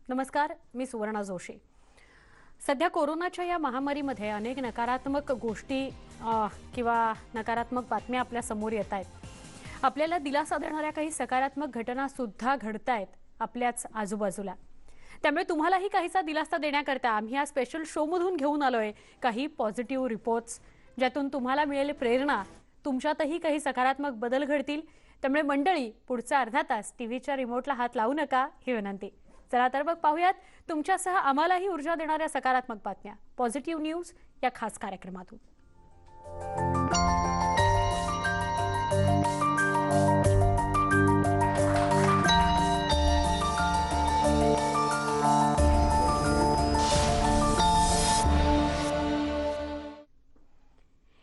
नमस्कार, मी सुवर्णा जोशी। सध्या कोरोनाच्या या महामारीमध्ये अनेक नकारात्मक गोष्टी किंवा नकारात्मक बातम्या आपल्या समोर येत आहेत। आपल्याला दिलासा देणाऱ्या काही सकारात्मक घटना सुद्धा घडतायत आपल्याच आजूबाजूला। त्यामुळे तुम्हालाही काहीसा दिलासा देण्याकरता आम्ही हा स्पेशल शो मधून घेऊन आलोय काही पॉझिटिव्ह रिपोर्ट्स, ज्यातून तुम्हाला मिळेल प्रेरणा, तुमच्यातही काही सकारात्मक बदल घडतील। त्यामुळे मंडळी, पुढचा अर्धा तास टीव्हीच्या रिमोटला हात लावू नका ही विनंती। चला तर मग पाहूयात तुमच्यासह आम्हालाही ऊर्जा देणाऱ्या सकारात्मक बातम्या पॉझिटिव्ह न्यूज या खास कार्यक्रमातून।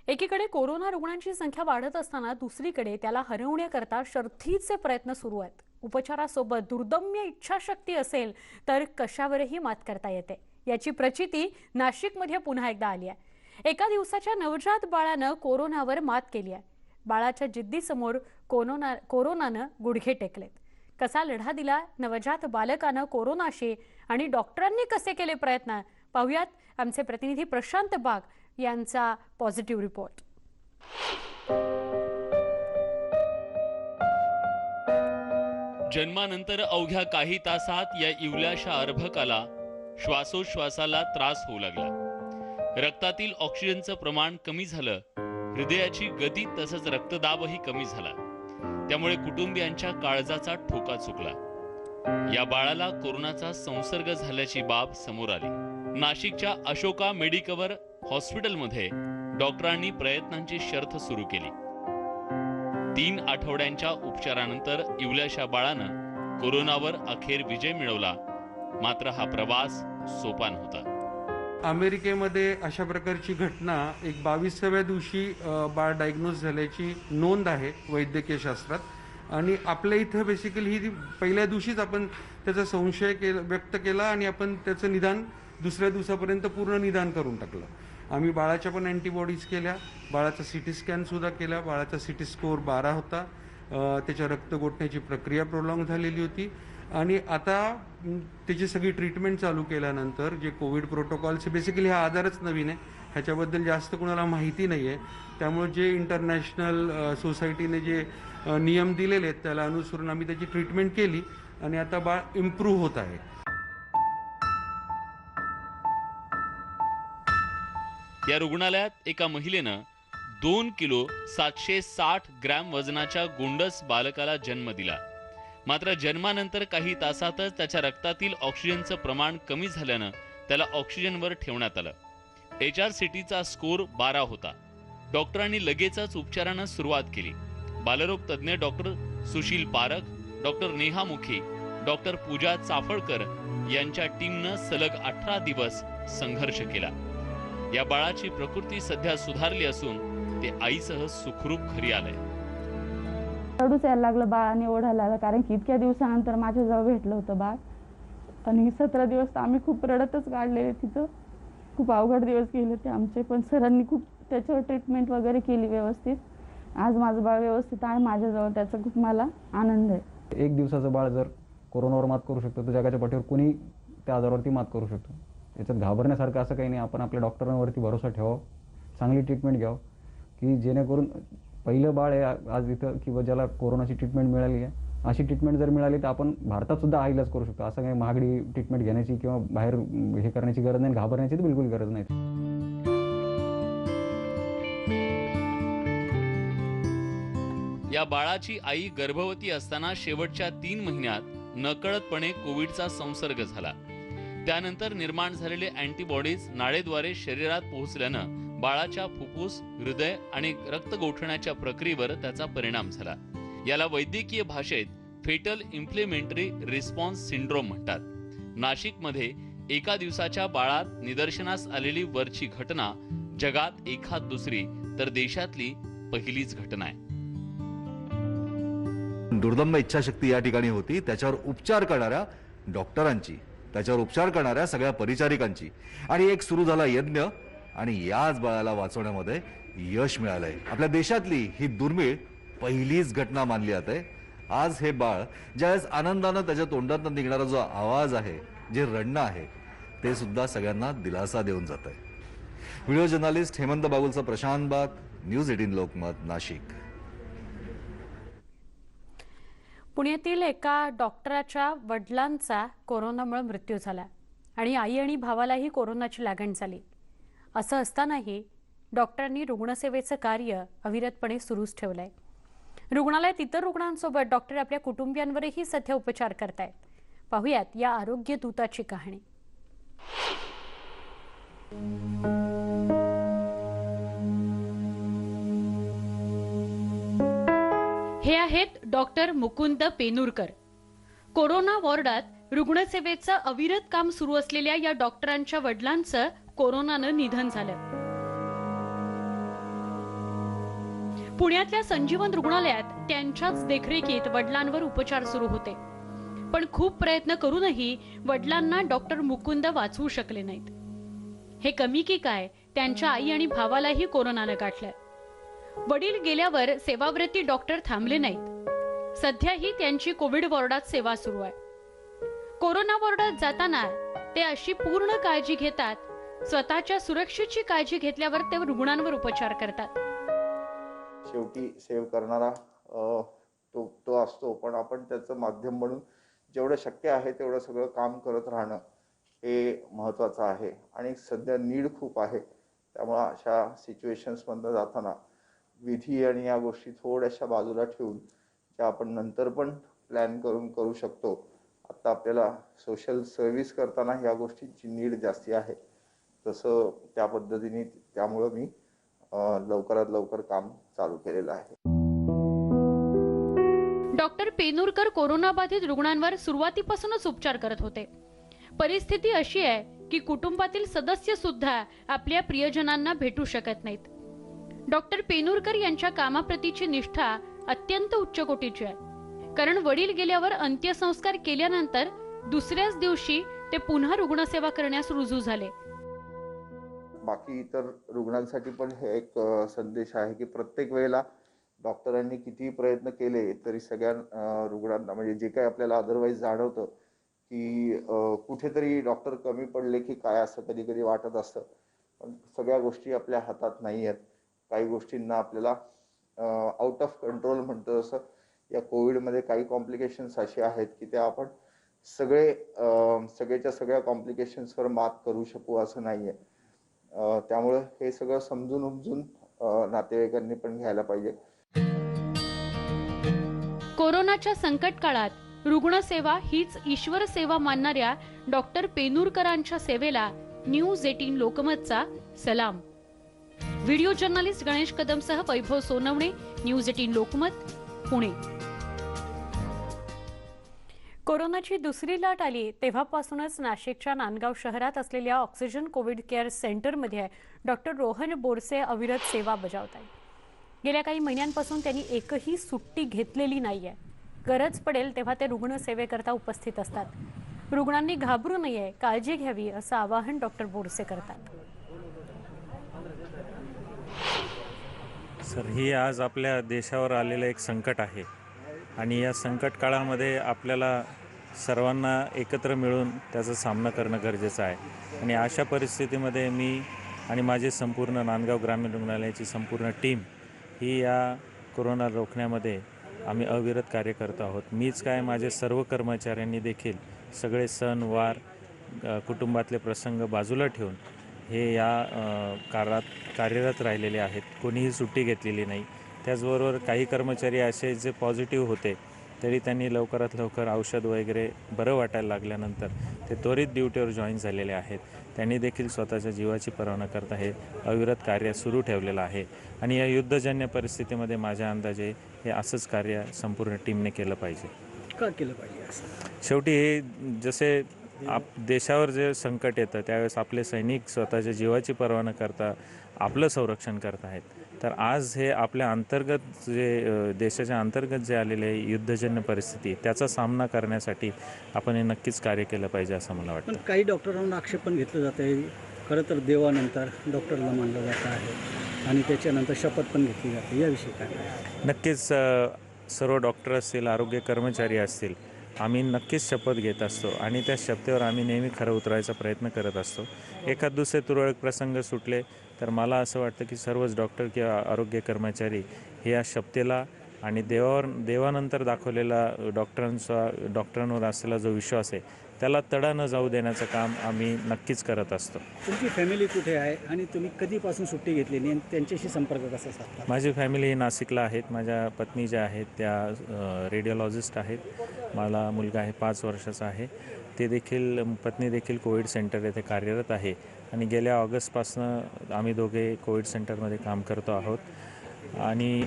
एकीकडे कोरोना रुग्णांची संख्या वाढत असताना दुसरीकडे त्याला हरवण्याकरता शर्थीचे प्रयत्न सुरू आहेत। उपचारासोबत दुर्दम्य इच्छाशक्ती असेल तर कशावरही मात करता येते, याची प्रचिती नाशिकमध्ये पुन्हा एकदा आली आहे। एका दिवसाच्या नवजात बाळानं कोरोनावर मात केली आहे। बाळाच्या जिद्दीसमोर कोरोनानं गुडघे टेकलेत। कसा लढा दिला नवजात बालकानं कोरोनाशी आणि डॉक्टरांनी कसे केले प्रयत्न, पाहूयात आमचे प्रतिनिधी प्रशांत बाग यांचा पॉझिटिव्ह रिपोर्ट। जन्मानंतर अवघ्या काही तासात या इवल्याशा अर्भकाला श्वासोश्वासाला त्रास होऊ लागला। रक्तातील ऑक्सिजनचं प्रमाण कमी झालं, हृदयाची गती तसंच रक्तदाबही कमी झाला। त्यामुळे कुटुंबियांच्या काळजाचा ठोका चुकला। या बाळाला कोरोनाचा संसर्ग झाल्याची बाब समोर आली। नाशिकच्या अशोका मेडिकवर हॉस्पिटलमध्ये डॉक्टरांनी प्रयत्नांची शर्थ सुरू केली। 3 आठवड्यांच्या उपचारानंतर इवल्याशा बाळानं कोरोनावर अखेर विजय मिळवला। मात्र हा प्रवास सोपा नव्हता। अमेरिकेमध्ये अशा प्रकारची घटना एक 22व्या दिवशी बाळ डायग्नोज झाल्याची नोंद आहे वैद्यकीय शास्त्रात। आणि आपल्या इथं बेसिकली ही पहिल्या दिवशीच आपण त्याचा संशय व्यक्त केला आणि आपण त्याचं निदान दुसऱ्या दिवसापर्यंत पूर्ण निदान करून टाकलं। आम्ही बाळाच्या पण अँटीबॉडीज केल्या, बाळाचा सीटी स्कॅन सुद्धा केला। बाळाचा सीटी स्कोअर 12 होता। त्याच्या रक्त गोठण्याची प्रक्रिया प्रोलॉंग झालेली होती आणि आता त्याची सगळी ट्रीटमेंट चालू केल्यानंतर जे कोविड प्रोटोकॉल्स, बेसिकली हा आजारच नवीन आहे, ह्याच्याबद्दल जास्त कोणाला माहिती नाही आहे। त्यामुळे जे इंटरनॅशनल सोसायटीने जे नियम दिलेले आहेत त्याला अनुसरून आम्ही त्याची ट्रीटमेंट केली आणि आता बाळ इम्प्रूव्ह होत आहे। या रुग्णालयात एका महिलेनं 2 किलो 760 ग्रॅम वजनाच्या गोंडस बालकाला जन्म दिला। मात्र जन्मानंतर काही तासातच त्याच्या रक्तातील ऑक्सिजनचं प्रमाण कमी झाल्यानं त्याला ऑक्सिजनवर ठेवण्यात आलं। HRCTचा स्कोअर 12 होता। डॉक्टरांनी लगेचच उपचारांना सुरुवात केली। बालरोग तज्ज्ञ डॉक्टर सुशील पारख, डॉक्टर नेहा मुखी, डॉक्टर पूजा चाफळकर यांच्या टीमनं सलग 18 दिवस संघर्ष केला। या बाळाची प्रकृती सध्या सुधारली असून ते आईसह सुखरूप घरी आलंय। रडूच यायला लागलं बाळाने ओढायला लागलं, कारण की इतक्या दिवसानंतर माझ्याजवळ भेटलं होतं बाळ। आणि 17 दिवस तर आम्ही खूप रडतच काढलेले, तिथं खूप अवघड दिवस गेले ते आमचे, पण सरांनी खूप त्याच्यावर ट्रीटमेंट वगैरे केली व्यवस्थित। आज माझं बाळ व्यवस्थित आहे माझ्याजवळ, त्याचा खूप मला आनंद आहे। एक दिवसाचं बाळ जर कोरोनावर मात करू शकतो तर जगाच्या पाठीवर कोणी त्या आजारावरती मात करू शकतो। याच्यात घाबरण्यासारखं असं काही नाही। आपण आपल्या डॉक्टरांवरती भरोसा ठेवावा, चांगली ट्रीटमेंट घ्यावं, की जेणेकरून पहिलं बाळ आहे आज इथं किंवा ज्याला कोरोनाची ट्रीटमेंट मिळाली आहे, अशी ट्रीटमेंट जर मिळाली तर आपण भारतात सुद्धा हा इलाज करू शकतो। असं काही महागडी ट्रीटमेंट घेण्याची किंवा बाहेर हे करण्याची गरज नाही, घाबरण्याची तर बिलकुल गरज नाही। या बाळाची आई गर्भवती असताना शेवटच्या 3 महिन्यात नकळतपणे कोविडचा संसर्ग झाला। त्यानंतर निर्माण झालेले अँटीबॉडीज नाळेद्वारे शरीरात पोहोचल्यानं बाळाच्या फुफ्फुस, हृदय आणि रक्त गोठण्याच्या प्रक्रियेवर त्याचा परिणाम झाला। याला वैद्यकीय भाषेत फेटल इन्फ्लेमेटरी रिस्पॉन्स सिंड्रोम म्हणतात। नाशिकमध्ये एका दिवसाच्या बाळात निदर्शनास आलेली वरची घटना जगात एखाद दुसरी तर देशातली पहिलीच घटना आहे। दुर्दम्य इच्छाशक्ती या ठिकाणी होती, त्याच्यावर उपचार करणाऱ्या डॉक्टरांची, त्याच्यावर उपचार करणाऱ्या सगळ्या परिचारिकांची, आणि एक सुरू झाला यज्ञ आणि याच बाळाला वाचवण्यामध्ये यश मिळालंय। आपल्या देशातली ही दुर्मिळ पहिलीच घटना मानली जाते। आज हे बाळ ज्यावेळेस आनंदानं त्याच्या तोंडातून निघणारा जो आवाज आहे जे रडणं आहे ते सुद्धा सगळ्यांना दिलासा देऊन जात आहे. व्हिडिओ जर्नलिस्ट हेमंत बागुलचा प्रशांत बाग, न्यूज 18 लोकमत, नाशिक. पुण्यातील एका डॉक्टराच्या वडिलांचा कोरोनामुळे मृत्यू झाला आणि आई आणि भावालाही कोरोनाची लागण झाली. असं असतानाही डॉक्टरांनी रुग्णसेवेचं कार्य अविरतपणे सुरूच ठेवलंय. रुग्णालयात इतर रुग्णांसोबत डॉक्टर आपल्या कुटुंबियांवरही सध्या उपचार करतायत. पाहुयात या आरोग्य दूताची कहाणी. हे आहेत डॉक्टर मुकुंद पेनुरकर. कोरोना वॉर्डात रुग्णसेवेचं अविरत काम सुरू असलेल्या या डॉक्टरांच्या वडिलांचं कोरोनानं निधन झालं. पुण्यातल्या संजीवन रुग्णालयात त्यांच्याच देखरेखीत वडिलांवर उपचार सुरू होते. पण खूप प्रयत्न करूनही वडिलांना डॉक्टर मुकुंद वाचवू शकले नाहीत. हे कमी की काय, त्यांच्या आई आणि भावालाही कोरोनानं गाठलं. वडील गेल्यावर सेवाव्रती डॉक्टर थांबले नाहीत. सध्याही त्यांची कोविड वॉर्डात सेवा सुरू आहे. कोरोना वॉर्डात जाताना ते अशी पूर्ण काळजी घेतात, स्वतःच्या सुरक्षेची काळजी घेतल्यावर ते रुग्णांवर उपचार करतात. शेवटी सेव्ह करणारा तो असतो, पण आपण त्याचं माध्यम म्हणून जेवढं शक्य आहे तेवढं सगळं काम करत राहणं हे महत्त्वाचं आहे. आणि सध्या नीड खूप आहे, त्यामुळं अशा सिच्युएशन्समधनं जाताना विधी आणि या गोष्टी थोड्याशा बाजूला ठेवून ज्या आपण नंतर पण प्लॅन करून करू शकतो. आत्ता आपल्याला सोशल सर्व्हिस करताना ह्या गोष्टींची नीड जास्ती आहे, तसं त्या पद्धतीने त्यामुळं मी लवकरात लवकर काम चालू केलेलं आहे. डॉक्टर पेनुरकर कोरोनाबाधित रुग्णांवर सुरुवातीपासूनच उपचार करत होते. परिस्थिती अशी आहे की कुटुंबातील सदस्य सुद्धा आपल्या प्रियजनांना भेटू शकत नाहीत. डॉक्टर पेनुरकर यांच्या कामाप्रतीची निष्ठा अत्यंत उच्च कोटीची आहे. कारण वडील गेल्यावर अंत्यसंस्कार केल्यानंतर दुसऱ्याच दिवशी ते पुन्हा रुग्णसेवा करण्यास रुजू झाले. बाकी इतर रुग्णांसाठी पण हे एक संदेश आहे की प्रत्येक वेळेला डॉक्टरांनी कितीही प्रयत्न केले तरी सगळ्या रुग्णांना, म्हणजे जे काही आपल्याला अदरवाईज जाणवतं की कुठेतरी डॉक्टर कमी पडले की काय, असं कधी कधी वाटत असतं. पण सगळ्या गोष्टी आपल्या हातात नाही आहेत. काही गोष्टींना आपल्याला आउट ऑफ कंट्रोल म्हणतो, तसं या कोविडमध्ये काही कॉम्प्लिकेशन्स असे आहेत की त्या आपण सगळ्याच्या सगळ्या कॉम्प्लिकेशन्सवर मात करू शकू असं नाही आहे. त्यामुळे हे सगळं समजून उमजून नातेवाईकांनी पण घ्यायला पाहिजे. कोरोनाच्या संकट काळात रुग्णसेवा हीच ईश्वर सेवा मानणाऱ्या डॉक्टर पेनुरकरांच्या सेवेला न्यूज 18 लोकमतचा सलाम. व्हिडिओ जर्नलिस्ट गणेश कदमसह वैभव सोनवणे, न्यूज 18 लोकमत, पुणे. कोरोनाची दुसरी लाट आली तेव्हापासूनच नाशिकच्या नांदगाव शहरात असलेल्या ऑक्सिजन कोविड केअर सेंटरमध्ये डॉक्टर रोहन बोरसे अविरत सेवा बजावत आहेत. गेल्या काही महिन्यांपासून त्यांनी एकही सुट्टी घेतलेली नाहीये. गरज पडेल तेव्हा ते रुग्णसेवेकरता उपस्थित असतात. रुग्णांनी घाबरू नये, काळजी घ्यावी असं आवाहन डॉक्टर बोरसे करतात. सर, ही आज आपल्या देशावर आलेलं एक संकट आहे आणि या संकट काळामध्ये आपल्याला सर्वांना एकत्र मिळून त्याचा सामना करणं गरजेचं आहे. आणि अशा परिस्थितीमध्ये मी आणि माझे संपूर्ण नांदगाव ग्रामीण रुग्णालयाची संपूर्ण टीम ही या कोरोना रोखण्यामध्ये आम्ही अविरत कार्य करत आहोत. मीच काय, माझे सर्व कर्मचाऱ्यांनी देखील सगळे सण वार, कुटुंबातले प्रसंग बाजूला ठेवून हे या काळात कार्यरत राहिलेले आहेत. कोणीही सुट्टी घेतलेली नाही. त्याचबरोबर काही कर्मचारी असे जे पॉझिटिव्ह होते तरी त्यांनी लवकरात लवकर औषध वगैरे बरं वाटायला लागल्यानंतर ते त्वरित ड्युटीवर जॉईन झालेले आहेत. त्यांनी देखील स्वतःच्या जीवाची पर्वा न करता हे अविरत कार्य सुरू ठेवलेलं आहे. आणि या युद्धजन्य परिस्थितीमध्ये माझ्या अंदाजे हे असंच कार्य संपूर्ण टीमने केलं पाहिजे. का केलं पाहिजे? शेवटी हे जसे देशावर जे संकट येतं त्यावेळेस आपले सैनिक स्वतःच्या जीवाची पर्वा न करता आपलं संरक्षण करत आहेत. तर आज हे आपल्या अंतर्गत जे देशाच्या अंतर्गत जे आलेले युद्धजन्य परिस्थिती त्याचा सामना करण्यासाठी आपण हे नक्कीच कार्य केलं पाहिजे असं मला वाटतं. पण काही डॉक्टरांना आक्षेप पण घेतलं जातं आहे. खरं तर देवानंतर डॉक्टरला मानलं जात आहे आणि त्याच्यानंतर शपथ पण घेतली जाते. याविषयी काय? नक्कीच सर्व डॉक्टर असतील, आरोग्य कर्मचारी असतील आम्ही नक्कीच शपथ घेत असतो आणि त्या शपथेवर आम्ही नेहमी खरं उतरायचा प्रयत्न करत असतो. एखाद दुसरे तुरळक प्रसंग सुटले तर मला असं वाटतं की सर्वच डॉक्टर किंवा आरोग्य कर्मचारी हे या शपथेला आणि देवानंतर दाखवलेला डॉक्टरांवर असलेला जो विश्वास आहे त्याला तडा न जाऊ देण्याचं काम आम्ही नक्कीच करत असतो. तुमची फॅमिली कुठे आहे आणि तुम्ही कधीपासून सुट्टी घेतलेली आणि त्यांच्याशी संपर्क कसा साधता? माझी फॅमिली नाशिकला आहेत. माझ्या पत्नी ज्या आहेत त्या रेडिओलॉजिस्ट आहेत. मला मुलगा आहे 5 वर्षाचा आहे. पत्नी देखील कोविड सेंटर येथे कार्यरत आहे आणि गेल्या ऑगस्टपासून आम्ही दोघे कोविड सेंटरमध्ये काम करतो आहोत आणि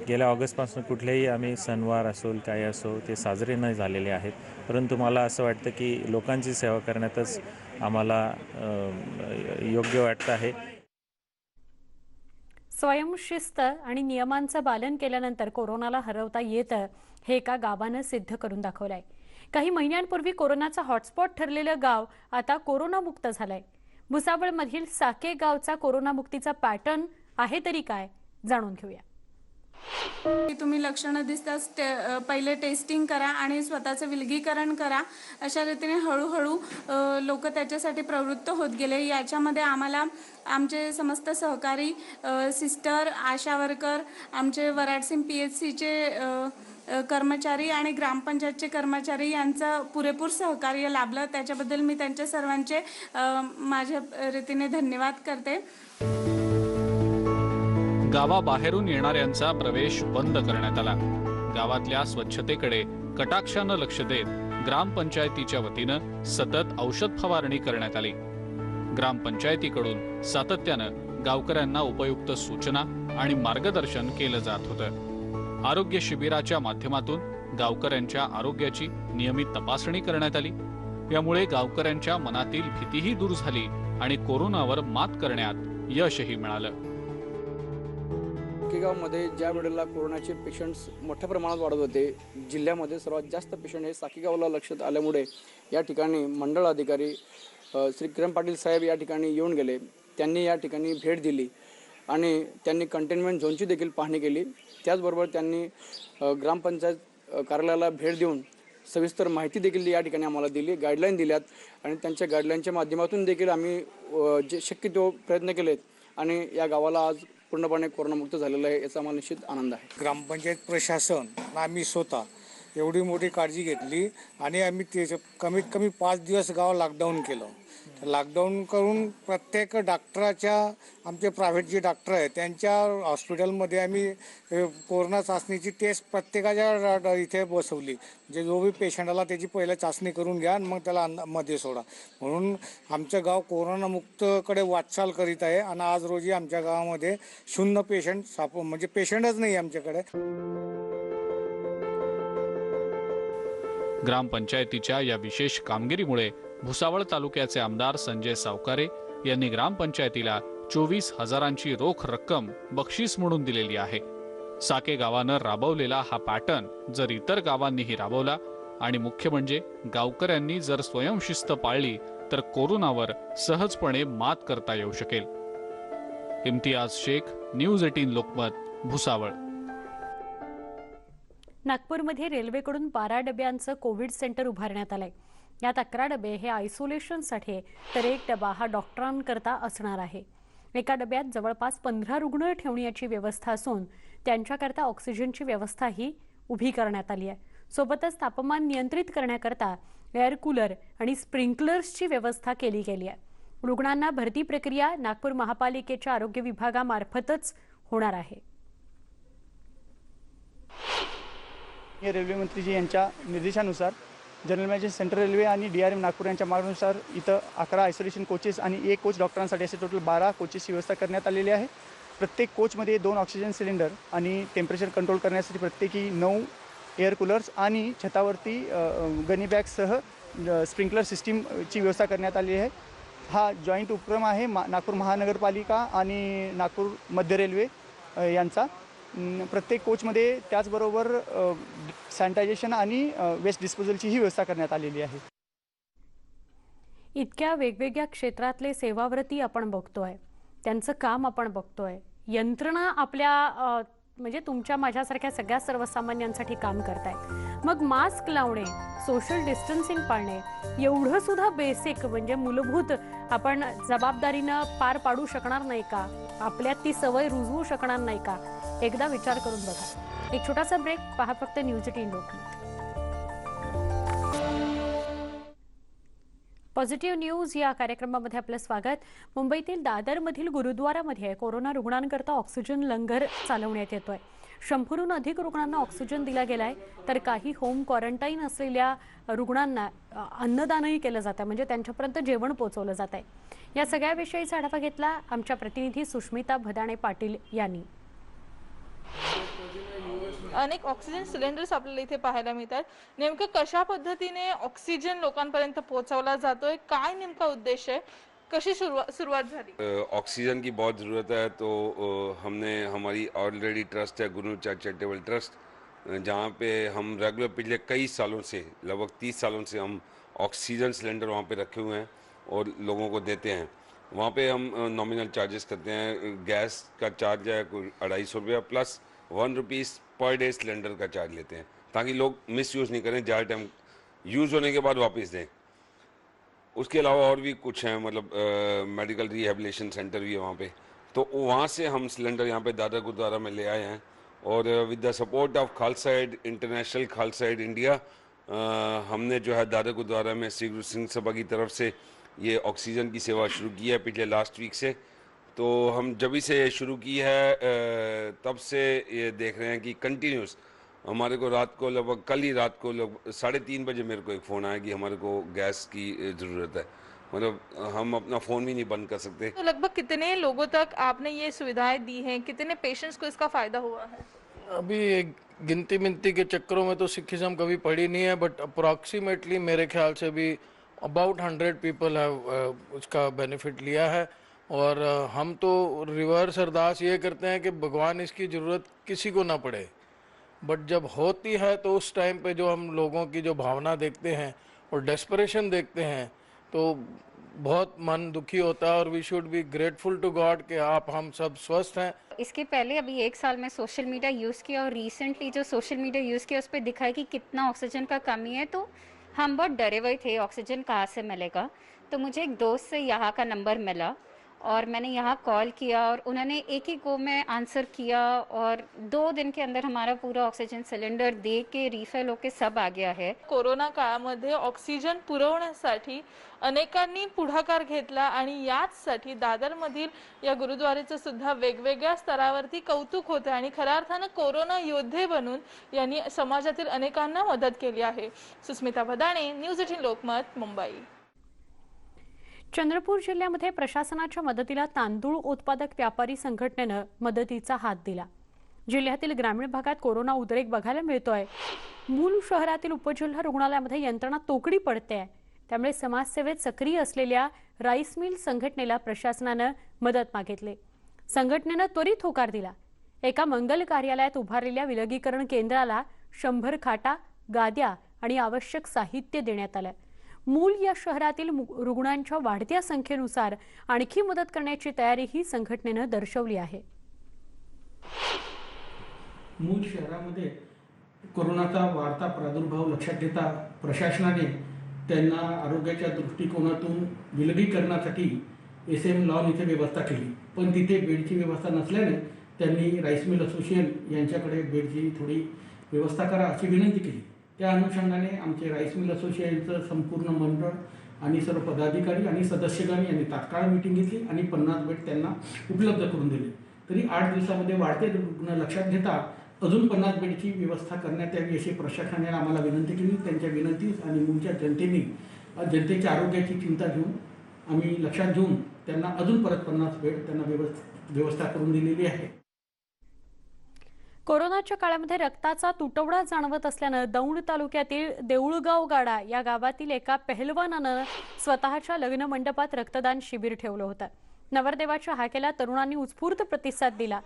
गेल्या ऑगस्टपासून कुठलेही आम्ही सणवार असो काय असो ते साजरे न झालेले आहेत. परंतु मला असं वाटतं की लोकांची सेवा करण्यातच आम्हाला योग्य वाटतं आहे. स्वयंशिस्त आणि नियमांचं पालन केल्यानंतर कोरोनाला हरवता येतं हे एका गावानं सिद्ध करून दाखवलंय. काही महिन्यांपूर्वी कोरोनाचा हॉटस्पॉट ठरलेलं गाव आता कोरोनामुक्त झालंय. भुसावळमधील साके गावचा कोरोनामुक्तीचा पॅटर्न आहे तरी काय, जाणून घेऊया. तुम्ही लक्षणं दिसताच पहिले टेस्टिंग करा आणि स्वतःचं विलगीकरण करा, अशा रीतीने हळूहळू लोक त्याच्यासाठी प्रवृत्त होत गेले. याच्यामध्ये आम्हाला आमचे समस्त सहकारी सिस्टर, आशा वर्कर, आमचे वराडसिंग PHCचे कर्मचारी आणि ग्रामपंचायतचे कर्मचारी यांचं पुरेपूर सहकार्य लाभलं. त्याच्याबद्दल मी त्यांच्या सर्वांचे माझ्या रीतीने धन्यवाद करते. गावाबाहेरून येणाऱ्यांचा प्रवेश बंद करण्यात आला. गावातल्या स्वच्छतेकडे कटाक्षानं लक्ष देत ग्रामपंचायतीच्या वतीनं सतत औषध फवारणी करण्यात आली. ग्रामपंचायतीकडून सातत्यानं गावकऱ्यांना उपयुक्त सूचना आणि मार्गदर्शन केलं जात होतं. आरोग्य शिबिराच्या माध्यमातून गावकऱ्यांच्या आरोग्याची नियमित तपासणी करण्यात आली. यामुळे गावकऱ्यांच्या मनातील भीतीही दूर झाली आणि कोरोनावर मात करण्यात यशही मिळालं. साकेगावमध्ये ज्या वेळेला कोरोनाचे पेशंट्स मोठ्या प्रमाणात वाढत होते, जिल्ह्यामध्ये सर्वात जास्त पेशंट हे साकेगावला लक्षात आल्यामुळे या ठिकाणी मंडळ अधिकारी श्री किरण पाटील साहेब या ठिकाणी येऊन गेले. त्यांनी या ठिकाणी भेट दिली आणि त्यांनी कंटेनमेंट झोनची देखील पाहणी केली. त्याचबरोबर त्यांनी ग्रामपंचायत कार्यालयाला भेट देऊन सविस्तर माहिती देखील या ठिकाणी आम्हाला दिली, गाईडलाईन दिल्यात आणि त्यांच्या गाईडलाईनच्या माध्यमातून देखील आम्ही जे शक्य तो प्रयत्न केलेत आणि या गावाला आज पूर्णपणे कोरोनामुक्त झालेलं आहे, याचा आम्हाला निश्चित आनंद आहे. ग्रामपंचायत प्रशासन आम्ही स्वतः एवढी मोठी काळजी घेतली आणि आम्ही ते कमीत कमी 5 दिवस गाव लॉकडाऊन केलं. लॉकडाऊन करून प्रत्येक डॉक्टराच्या, आमचे प्रायव्हेट जे डॉक्टर आहेत त्यांच्या हॉस्पिटलमध्ये आम्ही कोरोना चाचणीची टेस्ट प्रत्येकाच्या इथे बसवली. म्हणजे जो बी पेशंट आला त्याची पहिलं चाचणी करून घ्या आणि मग त्याला मध्ये सोडा. म्हणून आमचं गाव कोरोनामुक्तकडे वाटचाल करीत आहे आणि आज रोजी आमच्या गावामध्ये 0 पेशंट म्हणजे पेशंटच नाही आमच्याकडे. ग्रामपंचायतीच्या या विशेष कामगिरीमुळे भुसावळ तालुक्याचे आमदार संजय सावकारे यांनी ग्रामपंचायतीला 24,000ची रोख रक्कम बक्षीस म्हणून दिलेली आहे. साके गावानं राबवलेला हा पॅटर्न जर इतर गावांनीही राबवला आणि मुख्य म्हणजे गावकऱ्यांनी जर स्वयंशिस्त पाळली तर कोरोनावर सहजपणे मात करता येऊ शकेल. इम्तियाज शेख, न्यूज 18 लोकमत, भुसावळ. नागपूरमध्ये रेल्वेकडून 12 डब्यांचं कोविड सेंटर उभारण्यात आलंय. यात 11 डबे हे आयसोलेशनसाठी तर 1 डबा हा डॉक्टरांकरता असणार आहे. एका डब्यात जवळपास 15 रुग्ण ठेवण्याची व्यवस्था असून त्यांच्याकरता ऑक्सिजनची व्यवस्थाही उभी करण्यात आली आहे. सोबतच तापमान नियंत्रित करण्याकरता एअर कूलर आणि स्प्रिंकलर्सची व्यवस्था केली गेली आहे. रुग्णांना भरती प्रक्रिया नागपूर महापालिकेच्या आरोग्य विभागामार्फतच होणार आहे. रेल्वे मंत्रीजी यांच्या निर्देशानुसार जनरल मॅनेजर सेंट्रल रेल्वे आणि DRM नागपूर यांच्या मागणीनुसार इथं 11 आयसोलेशन कोचेस आणि 1 कोच डॉक्टरांसाठी असे टोटल 12 कोचेसची व्यवस्था करण्यात आलेली आहे. प्रत्येक कोचमध्ये 2 ऑक्सिजन सिलेंडर आणि टेम्परेचर कंट्रोल करण्यासाठी प्रत्येकी 9 एअर कूलर्स आणि छतावरती गनी बॅगसह स्प्रिंकलर सिस्टीमची व्यवस्था करण्यात आली आहे. हा जॉईंट उपक्रम आहे नागपूर महानगरपालिका आणि नागपूर मध्य रेल्वे यांचा. प्रत्येक कोचमध्ये त्याचबरोबर सॅनिटायझेशन आणि वेस्ट डिस्पोजलचीही व्यवस्था करण्यात आलेली आहे. इतक्या वेगवेगळ्या क्षेत्रातले सेवाव्रती आपण बघतोय, त्यांचं काम आपण बघतोय, यंत्रणा आपल्या म्हणजे तुमच्या माझ्यासारख्या सगळ्या सर्वसामान्यांसाठी काम करतायत. मग मास्क लावणे, सोशल डिस्टन्सिंग पाळणे एवढं सुद्धा बेसिक म्हणजे मूलभूत आपण जबाबदारीनं पार पाडू शकणार नाही का? आपल्यात ती सवय रुजवू शकणार नाही का? एकदा विचार करून बघा. एक छोटासा ब्रेक, पहा फक्त न्यूज 18 लोकमत. पॉझिटिव्ह न्यूज या कार्यक्रमामध्ये आपलं स्वागत. मुंबईतील दादरमधील गुरुद्वारामध्ये कोरोना रुग्णांकरता ऑक्सिजन लंगर चालवण्यात येतोय. 100हून अधिक रुग्णांना ऑक्सिजन दिला गेलाय, तर काही होम क्वारंटाईन असलेल्या रुग्णांना अन्नदानही केलं जातं, म्हणजे त्यांच्यापर्यंत जेवण पोहोचवलं जात आहे. या सगळ्याविषयीचा आढावा घेतला आमच्या प्रतिनिधी सुष्मिता भदाणे पाटील यांनी. अनेक ऑक्सिजन सिलेंडर्स आपल्याला इथे पाहायला मिळतात. नेमकं कशा पद्धतीने ऑक्सिजन लोकांपर्यंत पोहोचवला जातोय, काय नेमका उद्देश आहे, कशी सुरुवात झाली? ऑक्सीजन की बहुत ज़रूरत है, तो हमने हमारी ऑलरेडी ट्रस्ट है गुरु चैरिटेबल ट्रस्ट, जहाँ पे हम रेगुलर पिछले कई सालों से लगभग 30 सालों से हम ऑक्सीजन सिलेंडर वहाँ पे रखे हुए हैं और लोगों को देते हैं. वहाँ पे हम नॉमिनल चार्जेस करते हैं. गैस का चार्ज है 250 रुपया plus 1 rupees per day cylinder का चार्ज लेते हैं, ताकि लोग मिस यूज़ नहीं करें, ज़्यादा टाइम यूज़ होने के बाद वापस दें. उसके अलावा और भी कुछ हैं, मतलब मेडिकल रिहेबिलिटेशन सेंटर भी है वहाँ पे, तो वहाँ से हम सिलेंडर यहाँ पे दादर गुरुद्वारा में ले आए हैं. और with the support of Khalsa aid international, Khalsa aid India, हमने जो है दादर गुरुद्वारा में श्री गुरु सिंह सभा की तरफ से ये ऑक्सीजन की सेवा शुरू की है पिछले लास्ट वीक से. तो हम जब से शुरू की है तब से ये देख रहे हैं कि कंटिन्यूस हमारे को रात को लगभग कल ही रात को लगभग 3:30 बजे मेरे को एक फ़ोन आया कि हमारे को गैस की ज़रूरत है. मतलब हम अपना फ़ोन भी नहीं बंद कर सकते. तो लगभग कितने लोगों तक आपने ये सुविधाएं दी हैं, कितने पेशेंट्स को इसका फ़ायदा हुआ है? अभी गिनती मिनती के चक्करों में तो सिखिज्म कभी पड़ी नहीं है, बट अप्रॉक्सीमेटली मेरे ख्याल से भी अबाउट 100 पीपल हैव उसका बेनिफिट लिया है. और हम तो रिवर्स अरदास ये करते हैं कि भगवान इसकी ज़रूरत किसी को ना पड़े, बट जब होती है तो उस टाइम पे जो हम लोगों की जो भावना देखते हैं और डेस्परेशन देखते हैं तो बहुत मन दुखी होता है. और we should be grateful to God कि आप हम सब स्वस्थ हैं. इसके पहले अभी 1 साल में सोशल मीडिया यूज़ किया और रिसेंटली जो सोशल मीडिया यूज़ किया उस पर दिखा है कि कितना ऑक्सीजन का कमी है. तो हम बहुत डरे हुए थे ऑक्सीजन कहाँ से मिलेगा. तो मुझे एक दोस्त से यहाँ का नंबर मिला और मैंने यहाँ कॉल किया और उन्होंने एक ही गो में आंसर किया और 2 दिन के अंदर हमारा पूरा ऑक्सीजन सिलेंडर दे के रिफिल होके सब आ गया है. कोरोना काळामध्ये ऑक्सिजन पुरवण्यासाठी अनेकांनी पुढाकार घेतला आणि याचसाठी दादरमधील या गुरुद्वारेचं सुद्धा वेगवेगळ्या स्तरावरती कौतुक होतं आणि खऱ्या अर्थानं कोरोना योद्धे बनून यांनी समाजातील अनेकांना मदत केली आहे. सुस्मिता भदाणे, न्यूज 18 लोकमत, मुंबई. चंद्रपूर जिल्ह्यामध्ये प्रशासनाच्या मदतीला तांदूळ उत्पादक व्यापारी संघटनेनं मदतीचा हात दिला. जिल्ह्यातील ग्रामीण भागात कोरोना उद्रेक बघायला मिळतोय. मूल शहरातील उपजिल्हा रुग्णालयामध्ये यंत्रणा तोकडी पडते आहे. त्यामुळे समाजसेवेत सक्रिय असलेल्या राईस मिल संघटनेला प्रशासनानं मदत मागितली. संघटनेनं त्वरित होकार दिला. एका मंगल कार्यालयात उभारलेल्या विलगीकरण केंद्राला 100 खाटा, गाद्या आणि आवश्यक साहित्य देण्यात आलं. मूल या शहरातील रुग्णांच्या वाढत्या संख्येनुसार आणखी मदत करण्याची तयारी ही संघटनेनं दर्शवली आहे. मूल शहरामध्ये कोरोनाचा वाढता प्रादुर्भाव लक्षात घेता प्रशासनाने त्यांना आरोग्याच्या दृष्टिकोनातून विलगीकरणासाठी SM लॉन इथे व्यवस्था केली, पण तिथे बेडची व्यवस्था नसल्याने त्यांनी राईस मिल असोसिएशन यांच्याकडे बेडची थोडी व्यवस्था करा अशी विनंती केली. त्या अनुषंगाने आमचे राईस मिल असोसिएशनचं संपूर्ण मंडळ आणि सर्व पदाधिकारी आणि सदस्यगण यांनी तात्काळ मीटिंग घेतली आणि 50 बेड त्यांना उपलब्ध करून दिले. तरी 8 दिवसामध्ये वाढते रुग्ण लक्षात घेता अजून 50 बेडची व्यवस्था करण्यात यावी अशी प्रशासनाने आम्हाला विनंती केली. त्यांच्या विनंतीस आणि मूलच्या जनतेच्या आरोग्याची चिंता घेऊन आम्ही लक्षात घेऊन त्यांना अजून परत 50 बेड त्यांना व्यवस्था करून दिलेली आहे. कोरोनाच्या काळामध्ये रक्ताचा तुटवडा जाणवत असल्यानं दौंड तालुक्यातील देऊळगाव गाडा या गावातील एका पहलवानानं स्वतःच्या लग्न मंडपात रक्तदान शिबिर ठेवलं होतं. नवरदेवाच्या हाकेला तरुणांनी उत्स्फूर्त प्रतिसाद दिला.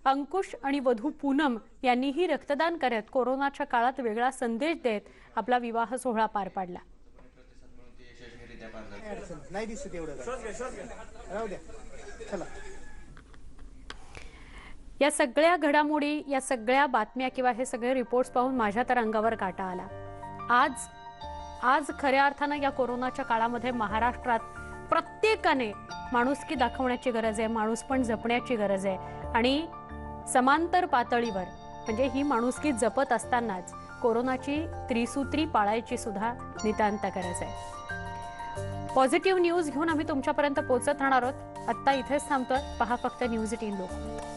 अंकुश आणि वधू पूनम यांनीही रक्तदान करत कोरोनाच्या काळात वेगळा संदेश देत आपला विवाह सोहळा पार पाडला. या सगळ्या घडामोडी, या सगळ्या बातम्या किंवा हे सगळे रिपोर्ट्स पाहून माझ्या तर अंगावर काटा आला. आज खऱ्या अर्थानं या कोरोनाच्या काळामध्ये महाराष्ट्रात प्रत्येकाने माणुसकी दाखवण्याची गरज आहे, माणूसपण जपण्याची गरज आहे. आणि समांतर पातळीवर म्हणजे ही माणुसकी जपत असतानाच कोरोनाची त्रिसूत्री पाळायची सुद्धा नितांत गरज आहे. पॉझिटिव्ह न्यूज घेऊन आम्ही तुमच्यापर्यंत पोहोचत राहणार आहोत. आत्ता इथेच थांबतोय. पहा फक्त न्यूज 18 लोकमत.